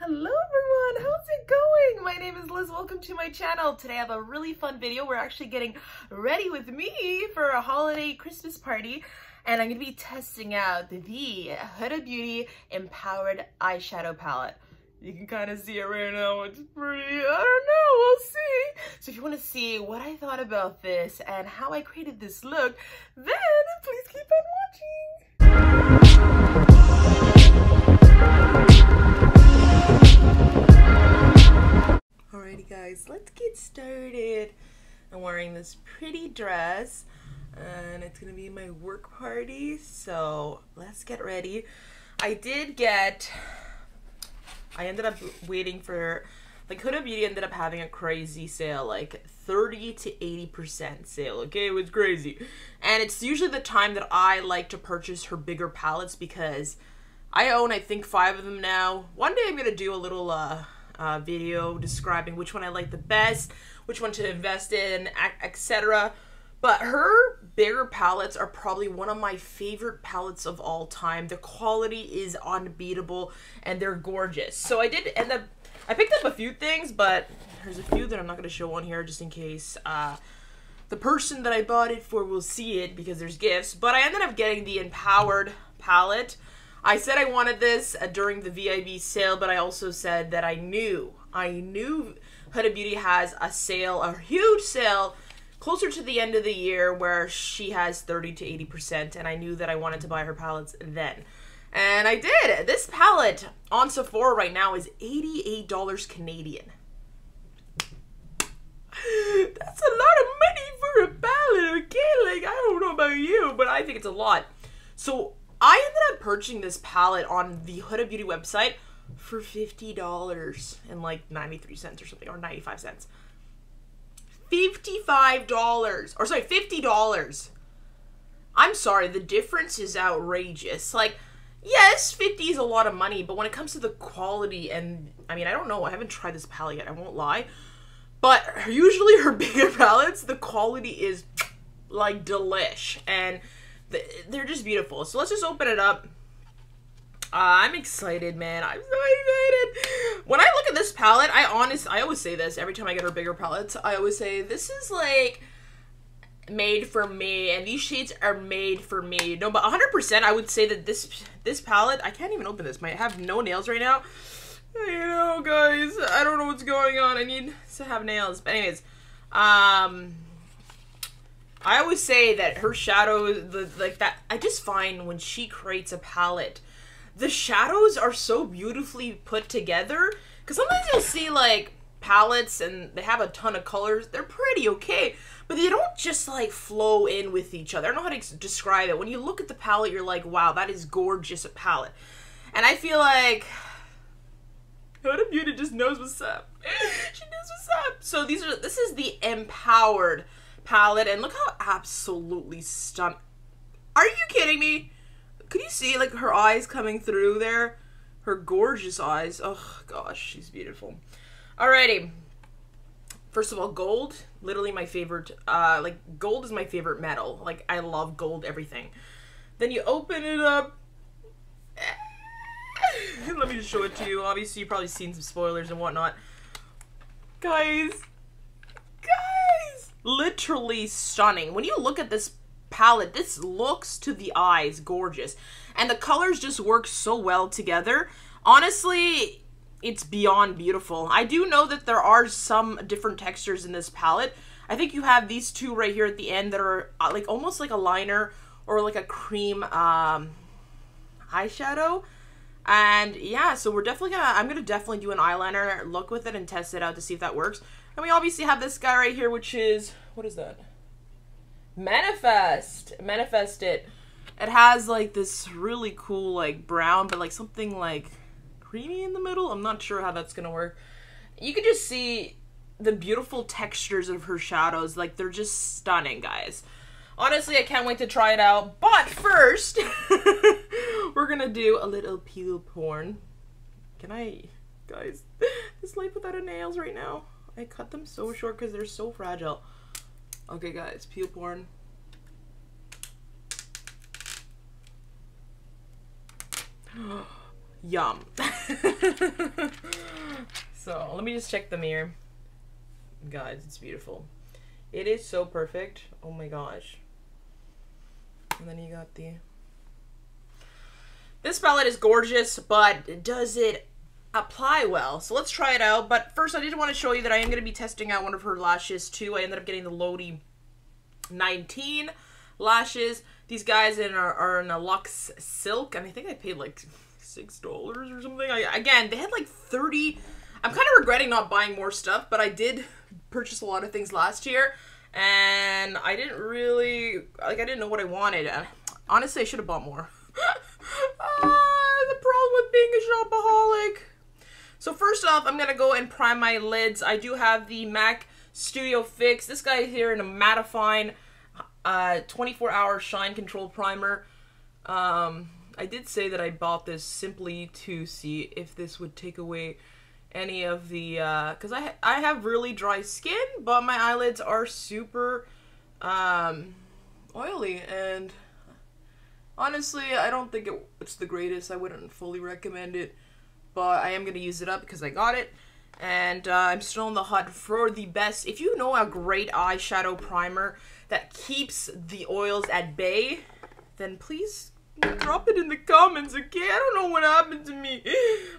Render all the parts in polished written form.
Hello everyone, how's it going? My name is Liz, welcome to my channel. Today I have a really fun video. We're actually getting ready with me for a holiday Christmas party, and I'm going to be testing out the Huda Beauty Empowered Eyeshadow Palette. You can kind of see it right now, it's pretty, I don't know, we'll see. So if you want to see what I thought about this and how I created this look, then please keep on watching. Alrighty guys, let's get started. I'm wearing this pretty dress and it's gonna be my work party, so let's get ready. I ended up waiting for, like, Huda Beauty ended up having a crazy sale, like 30 to 80% sale, okay? It was crazy. And it's usually the time that I like to purchase her bigger palettes because I own, I think, 5 of them now. One day I'm gonna do a little video describing which one I like the best, which one to invest in, etc. But her bigger palettes are probably one of my favorite palettes of all time. The quality is unbeatable and they're gorgeous. So I picked up a few things, but there's a few that I'm not going to show on here just in case the person that I bought it for will see it because there's gifts. But I ended up getting the Empowered palette. I said I wanted this during the VIB sale, but I also said that I knew Huda Beauty has a sale, a huge sale, closer to the end of the year where she has 30 to 80%, and I knew that I wanted to buy her palettes then. And I did. This palette on Sephora right now is $88 Canadian. That's a lot of money for a palette, okay? Like, I don't know about you, but I think it's a lot. So I ended up purchasing this palette on the Huda Beauty website for $50 and like 93 cents or something, or 95 cents. $55, or sorry, $50. I'm sorry, the difference is outrageous. Like, yes, 50 is a lot of money, but when it comes to the quality, and I mean, I don't know, I haven't tried this palette yet, I won't lie, but usually her bigger palettes, the quality is like delish, and they're just beautiful. So let's just open it up. I'm excited, man. I'm so excited. When I look at this palette, I always say this every time I get her bigger palettes. I always say, this is like made for me, and these shades are made for me. No, but 100% I would say that this palette, I can't even open this. I have no nails right now. You know, guys, I don't know what's going on. I need to have nails. But anyways, I always say that her shadows, like that, I just find when she creates a palette, the shadows are so beautifully put together. Because sometimes you'll see, like, palettes and they have a ton of colors. They're pretty okay, but they don't just, like, flow in with each other. I don't know how to describe it. When you look at the palette, you're like, wow, that is gorgeous, a palette. And I feel like Huda Beauty just knows what's up. She knows what's up. So this is the Empowered palette, and look how absolutely stunning. Are you kidding me? Could you see, like, her eyes coming through there? Her gorgeous eyes. Oh gosh, she's beautiful. Alrighty. First of all, gold, literally my favorite. Like, gold is my favorite metal. Like, I love gold everything. Then you open it up. Let me just show it to you. Obviously, you've probably seen some spoilers and whatnot. Guys, literally stunning. When you look at this palette, this looks to the eyes gorgeous, and the colors just work so well together. Honestly, it's beyond beautiful. I do know that there are some different textures in this palette. I think you have these two right here at the end that are like almost like a liner or like a cream eyeshadow. And yeah, so I'm gonna definitely do an eyeliner look with it and test it out to see if that works. And we obviously have this guy right here, which is, what is that? Manifest It. It has like this really cool like brown, but like something like creamy in the middle. I'm not sure how that's gonna work. You can just see the beautiful textures of her shadows. Like, they're just stunning, guys. Honestly, I can't wait to try it out. But first, we're gonna do a little peel porn. Can I, guys, this light without a nails right now. I cut them so short because they're so fragile. Okay, guys, peel porn. Yum. let me just check the mirror. Guys, it's beautiful. It is so perfect. Oh my gosh. And then you got the... This palette is gorgeous, but does it apply well? So let's try it out. But first, I did want to show you that I am going to be testing out one of her lashes too. I ended up getting the Lodi 19 lashes. These guys are in a Luxe Silk, and I think I paid like $6 or something. Again, they had like 30... I'm kind of regretting not buying more stuff, but I did purchase a lot of things last year, and I didn't really... Like, I didn't know what I wanted. Honestly, I should have bought more. The problem with being a shopaholic. So first off, I'm going to go and prime my lids. I do have the MAC Studio Fix. This guy here in a mattifying 24-hour shine control primer. I did say that I bought this simply to see if this would take away any of the, because I have really dry skin, but my eyelids are super oily, and honestly, I don't think it's the greatest. I wouldn't fully recommend it, but I am going to use it up because I got it, and I'm still on the hunt for the best. If you know a great eyeshadow primer that keeps the oils at bay, then please drop it in the comments, okay? I don't know what happened to me.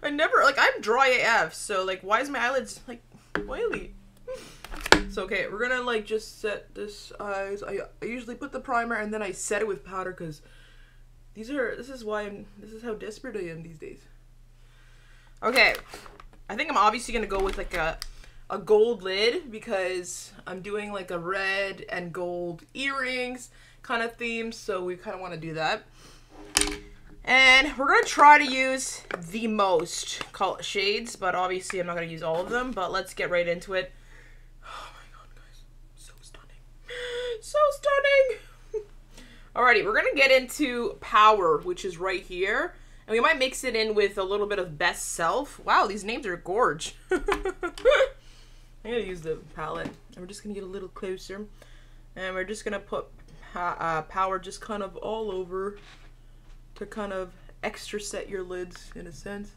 I never, like, I'm dry AF, so, like, why is my eyelids, like, oily? So, okay, we're gonna, like, just set this eyes. I usually put the primer and then I set it with powder, because this is how desperate I am these days. Okay, I think I'm obviously gonna go with, like, a gold lid, because I'm doing, like, a red and gold earrings kind of theme, so we kind of want to do that. And we're going to try to use the most shades, but obviously I'm not going to use all of them, but let's get right into it. Oh my god, guys. So stunning. So stunning! Alrighty, we're going to get into Power, which is right here. And we might mix it in with a little bit of Best Self. Wow, these names are gorge. I'm going to use the palette. And we're just going to get a little closer. And we're just going to put Power just kind of all over, to kind of extra set your lids in a sense.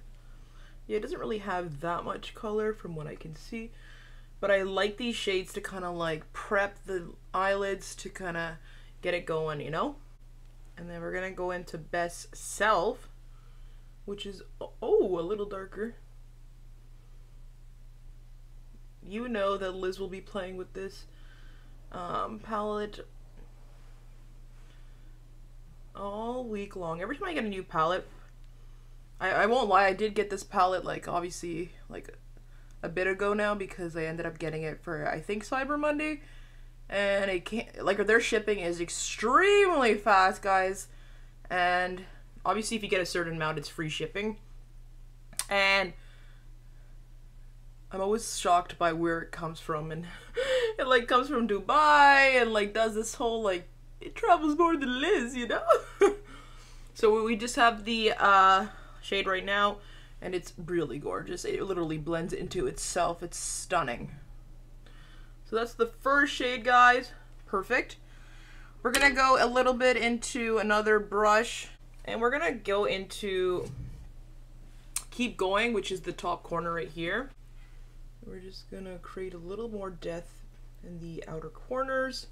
Yeah, it doesn't really have that much color from what I can see, but I like these shades to kind of like prep the eyelids to kind of get it going, you know? And then we're gonna go into Best Self, which is, oh, a little darker. You know that Liz will be playing with this palette all week long. Every time I get a new palette, I won't lie, I did get this palette, like, obviously, like, a bit ago now, because I ended up getting it for, I think, Cyber Monday, and it can't, like, their shipping is extremely fast, guys, and obviously if you get a certain amount, it's free shipping, and I'm always shocked by where it comes from, and it, like, comes from Dubai, and, like, does this whole, like, it travels more than Liz, you know? So we just have the shade right now, and it's really gorgeous. It literally blends into itself. It's stunning. So that's the first shade, guys. Perfect. We're gonna go a little bit into another brush, and we're gonna go into Keep Going, which is the top corner right here. We're just gonna create a little more depth in the outer corners.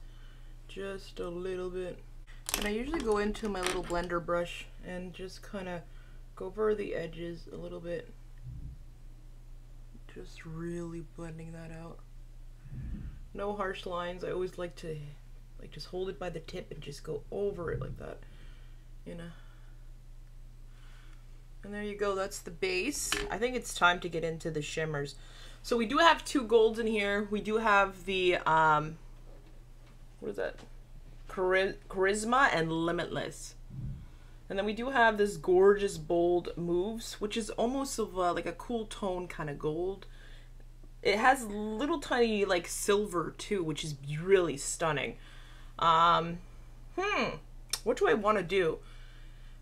Just a little bit. And I usually go into my little blender brush and just kind of go over the edges a little bit. Just really blending that out. No harsh lines. I always like to, like, just hold it by the tip and just go over it like that, you know. And there you go, that's the base. I think it's time to get into the shimmers. So we do have two golds in here. We do have the what is that? Charisma and Limitless. And then we do have this gorgeous bold Moves, which is almost of like a cool tone kind of gold. It has little tiny like silver too, which is really stunning. What do I want to do?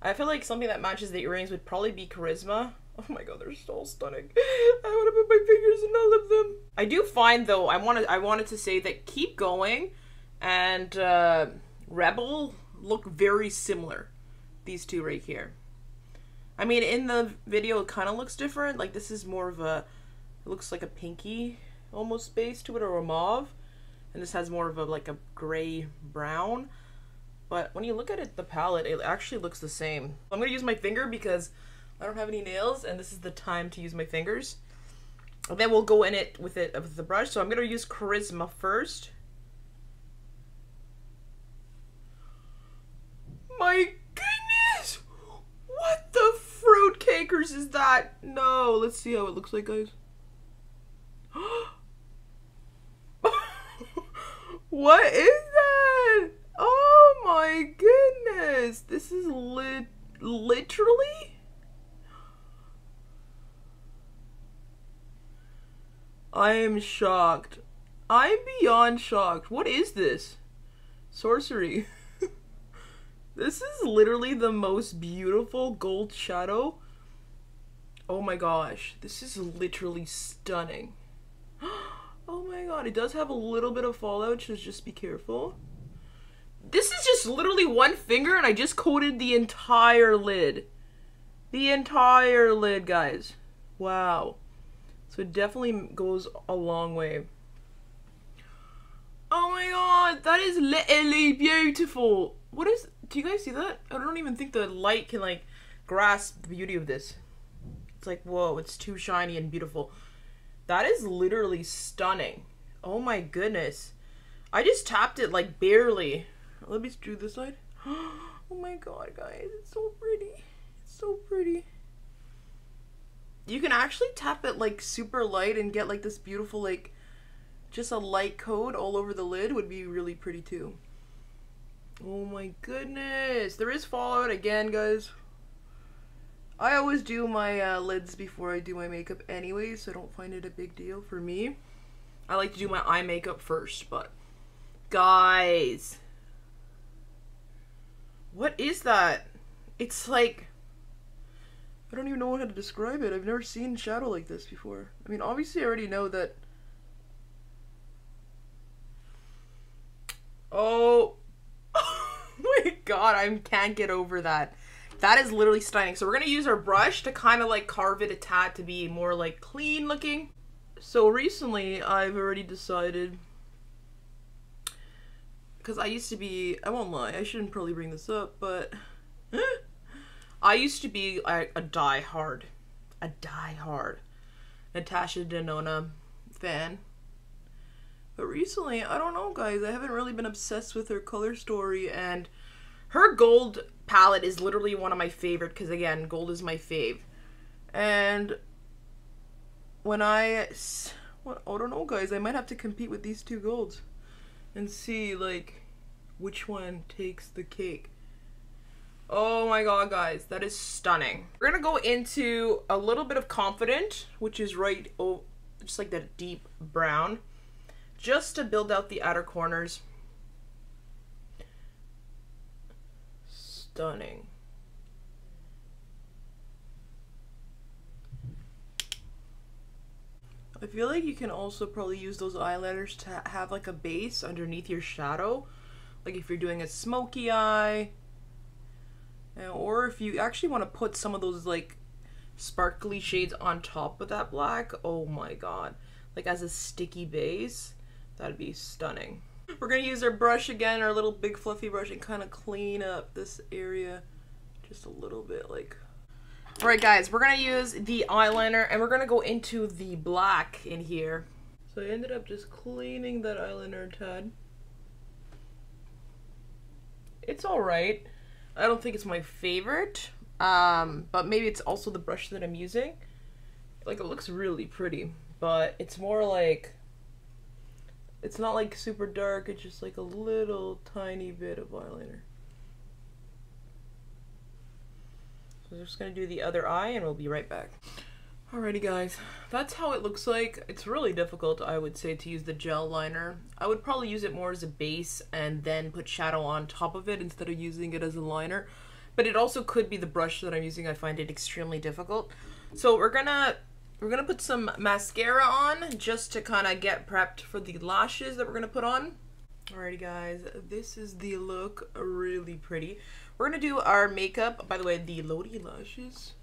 I feel like something that matches the earrings would probably be Charisma. Oh my god, they're so stunning. I want to put my fingers in all of them. I do find though, I wanted to say that Keep Going and Rebel look very similar. These two right here. I mean, in the video it kind of looks different. Like, this is more of a It looks like a pinky almost base to it, or a mauve. And this has more of a like a gray brown. But when you look at it, the palette, it actually looks the same. I'm gonna use my finger because I don't have any nails, and this is the time to use my fingers. And then we'll go in it with the brush. So I'm gonna use Charisma first. My goodness! What the fruitcakers is that? No, let's see how it looks like, guys. What is that? Oh my goodness! This is literally. I am shocked. I'm beyond shocked. What is this? Sorcery. This is literally the most beautiful gold shadow. Oh my gosh. This is literally stunning. Oh my god. It does have a little bit of fallout, so just be careful. This is just literally one finger and I just coated the entire lid. The entire lid, guys. Wow. So it definitely goes a long way. Oh my god, that is literally beautiful. What is, do you guys see that? I don't even think the light can like grasp the beauty of this. It's like, whoa, it's too shiny and beautiful. That is literally stunning. Oh my goodness. I just tapped it like barely. Let me do this side. Oh my god, guys, it's so pretty. It's so pretty. You can actually tap it like super light and get like this beautiful like just a light coat all over the lid would be really pretty too. Oh my goodness. There is fallout again, guys. I always do my lids before I do my makeup anyway, so I don't find it a big deal for me. I like to do my eye makeup first, but guys, what is that? It's like, I don't even know how to describe it. I've never seen shadow like this before. I mean, obviously I already know that. Oh, oh my god, I can't get over that. That is literally stunning. So we're gonna use our brush to kind of like carve it a tad to be more like clean looking. So recently I've already decided, because I used to be, I won't lie, I shouldn't probably bring this up, but I used to be a die-hard Natasha Denona fan. But recently, I don't know, guys, I haven't really been obsessed with her color story, and her gold palette is literally one of my favorite, because again, gold is my fave. And when I don't know, guys, I might have to compete with these two golds and see like which one takes the cake. Oh my god, guys, that is stunning. We're gonna go into a little bit of Confident, which is right, oh, just like that deep brown, just to build out the outer corners. Stunning. I feel like you can also probably use those eyeliners to have like a base underneath your shadow. Like if you're doing a smoky eye. Or if you actually want to put some of those like sparkly shades on top of that black. Oh my god. Like as a sticky base. That'd be stunning. We're going to use our brush again, our little big fluffy brush, and kind of clean up this area just a little bit like. Alright guys, we're going to use the eyeliner and we're going to go into the black in here. So I ended up just cleaning that eyeliner a tad. It's alright. I don't think it's my favorite, but maybe it's also the brush that I'm using. Like, it looks really pretty, but it's more like, it's not like super dark, it's just like a little tiny bit of eyeliner. So we're just gonna do the other eye and we'll be right back. Alrighty guys, that's how it looks like. It's really difficult, I would say, to use the gel liner. I would probably use it more as a base and then put shadow on top of it instead of using it as a liner. But it also could be the brush that I'm using. I find it extremely difficult. So we're gonna put some mascara on just to kind of get prepped for the lashes that we're gonna put on. Alrighty guys, this is the look, really pretty. We're gonna do our makeup, by the way, the Lodi lashes.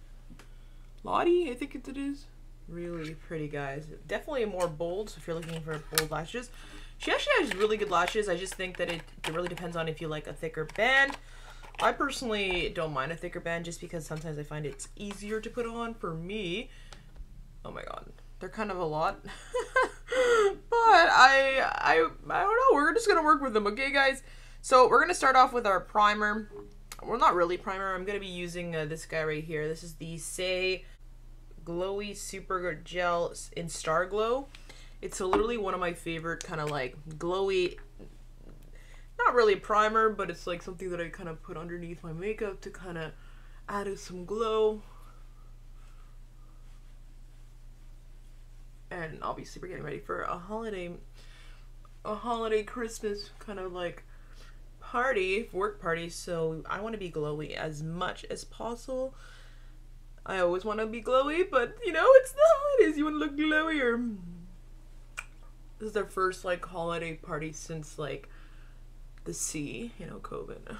Lottie, I think it is. Really pretty, guys. Definitely more bold, so if you're looking for bold lashes. She actually has really good lashes. I just think that it really depends on if you like a thicker band. I personally don't mind a thicker band just because sometimes I find it's easier to put on for me. Oh my god. They're kind of a lot. But I don't know. We're just gonna work with them, okay, guys? So we're gonna start off with our primer. Well, not really primer. I'm gonna be using this guy right here. This is the Say Glowy Super Gel in Star Glow. It's literally one of my favorite kind of like glowy, not really a primer, but it's like something that I kind of put underneath my makeup to kind of add some glow. And obviously we're getting ready for a holiday Christmas kind of like party, work party, so I want to be glowy as much as possible. I always want to be glowy, but you know, it's the holidays, you want to look glowier. This is their first like holiday party since like the sea, you know, COVID.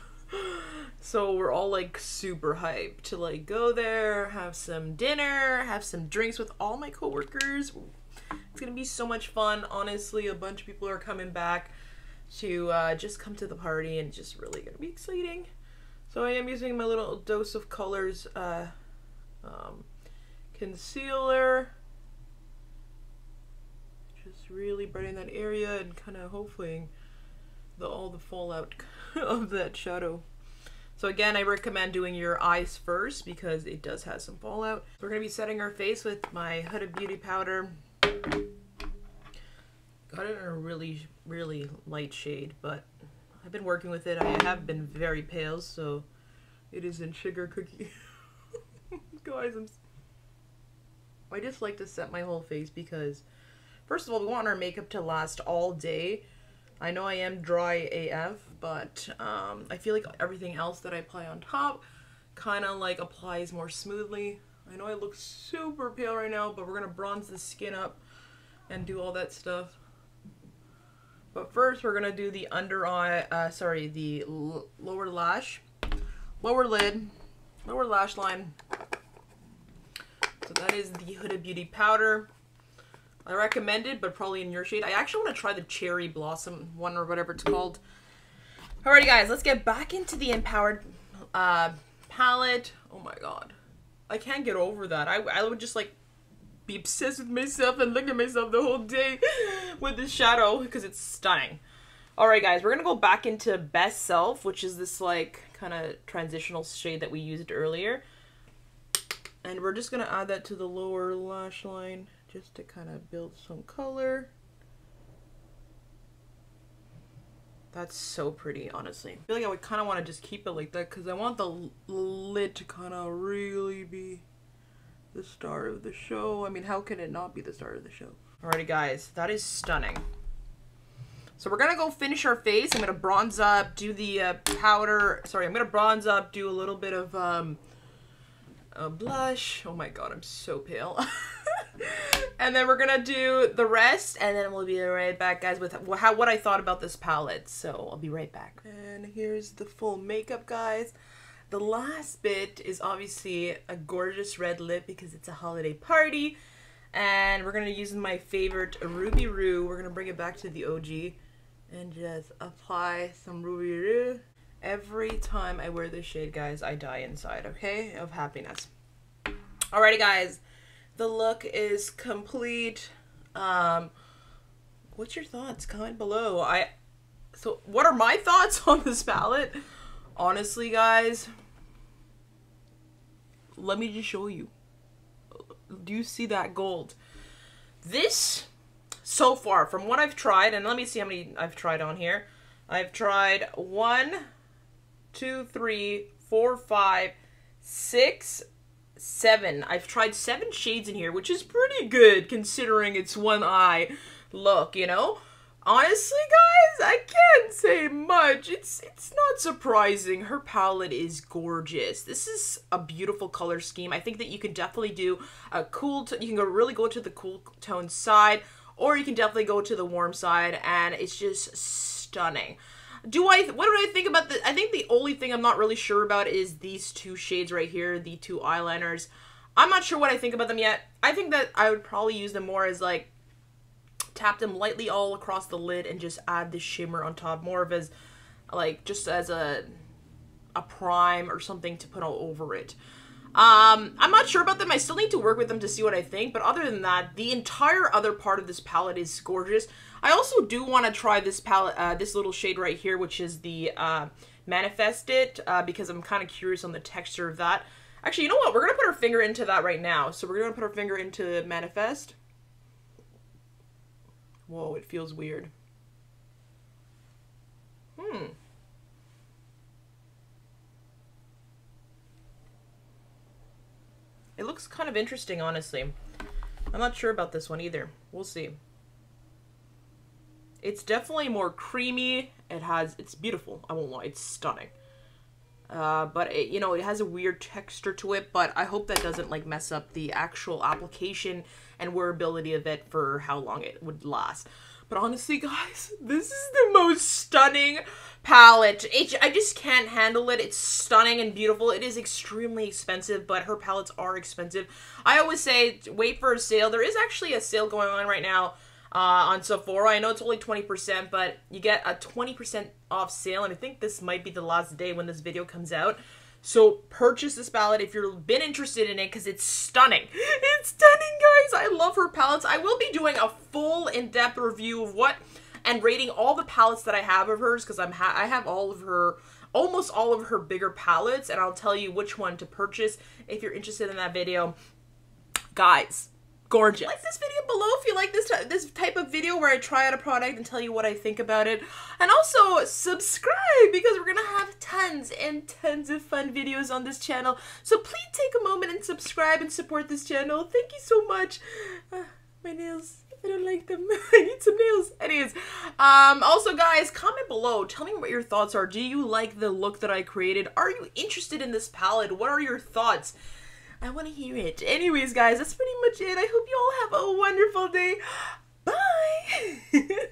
So we're all like super hyped to like go there, have some dinner, have some drinks with all my coworkers. It's gonna be so much fun. Honestly, a bunch of people are coming back to just come to the party, and it's just really gonna be exciting. So I am using my little Dose of Colors concealer. Just really brighten that area and kind of hopefully all the fallout of that shadow. So again, I recommend doing your eyes first because it does have some fallout. We're going to be setting our face with my Huda Beauty powder. Got it in a really, really light shade, but I've been working with it. I have been very pale, so it is in sugar cookie. Guys, I just like to set my whole face because first of all, we want our makeup to last all day. I know I am dry AF, but I feel like everything else that I apply on top kind of like applies more smoothly. I know I look super pale right now, but we're going to bronze the skin up and do all that stuff. But first, we're going to do the under eye, the lower lash, lower lid, lower lash line. So that is the Huda Beauty powder. I recommend it, but probably in your shade. I actually want to try the Cherry Blossom one or whatever it's called. Alrighty, guys, let's get back into the Empowered palette. Oh my god. I can't get over that. I would just like be obsessed with myself and look at myself the whole day with this shadow because it's stunning. Alright, guys, we're going to go back into Best Self, which is this like kind of transitional shade that we used earlier. And we're just going to add that to the lower lash line just to kind of build some color. That's so pretty, honestly. I feel like I would kind of want to just keep it like that because I want the lid to kind of really be the star of the show. I mean, how can it not be the star of the show? Alrighty, guys, that is stunning. So we're gonna go finish our face. I'm gonna bronze up, do the powder. Sorry, I'm gonna bronze up, do a little bit of blush. Oh my god, I'm so pale. And then we're gonna do the rest, and then we'll be right back, guys, with what I thought about this palette. So I'll be right back. And here's the full makeup, guys. The last bit is obviously a gorgeous red lip because it's a holiday party, and we're gonna use my favorite Ruby Roo. We're gonna bring it back to the OG and just apply some Ruby Roo. Every time I wear this shade, guys, I die inside, okay, of happiness. Alrighty, guys. The look is complete. What's your thoughts? Comment below. So what are my thoughts on this palette? Honestly, guys, let me just show you. Do you see that gold? This, so far, from what I've tried, and let me see how many I've tried on here. I've tried 1, 2, 3, 4, 5, 6, 7. I've tried 7 shades in here, which is pretty good considering it's one eye look, you know? Honestly, guys, I can't say much. It's not surprising. Her palette is gorgeous. This is a beautiful color scheme. I think that you can definitely do a cool, you can really go to the cool tone side, or you can definitely go to the warm side, and it's just stunning. What do I think about this? I think the only thing I'm not really sure about is these 2 shades right here, the 2 eyeliners. I'm not sure what I think about them yet. I think that I would probably use them more as like, tap them lightly all across the lid and just add the shimmer on top, more of as like just as a prime or something to put all over it. I'm not sure about them. I still need to work with them to see what I think, but other than that, the entire other part of this palette is gorgeous. I also do want to try this palette, this little shade right here, which is the Manifest It, because I'm kind of curious on the texture of that. Actually, you know what? We're going to put our finger into that right now. So we're going to put our finger into Manifest. Whoa, it feels weird. It looks kind of interesting, honestly. I'm not sure about this one either. We'll see. It's definitely more creamy. It's beautiful. I won't lie, it's stunning. But it, you know, it has a weird texture to it, but I hope that doesn't like mess up the actual application and wearability of it for how long it would last. But honestly, guys, this is the most stunning palette. I just can't handle it. It's stunning and beautiful. It is extremely expensive, but her palettes are expensive. I always say, wait for a sale. There is actually a sale going on right now on Sephora. I know it's only 20%, but you get a 20% off sale, and I think this might be the last day when this video comes out. So purchase this palette if you've been interested in it, because it's stunning. It's stunning, guys. I love her palettes. I will be doing a full in-depth review of and rating all the palettes that I have of hers, because I have all of her, almost all of her bigger palettes, and I'll tell you which one to purchase if you're interested in that video. Guys, gorgeous. Like this video below if you like this type of video where I try out a product and tell you what I think about it. And also subscribe, because we're gonna have tons and tons of fun videos on this channel. So please take a moment and subscribe and support this channel. Thank you so much. My nails, I don't like them. I need some nails. Anyways, also guys, comment below. Tell me what your thoughts are. Do you like the look that I created? Are you interested in this palette? What are your thoughts? I want to hear it. Anyways, guys, that's pretty much it. I hope you all have a wonderful day. Bye!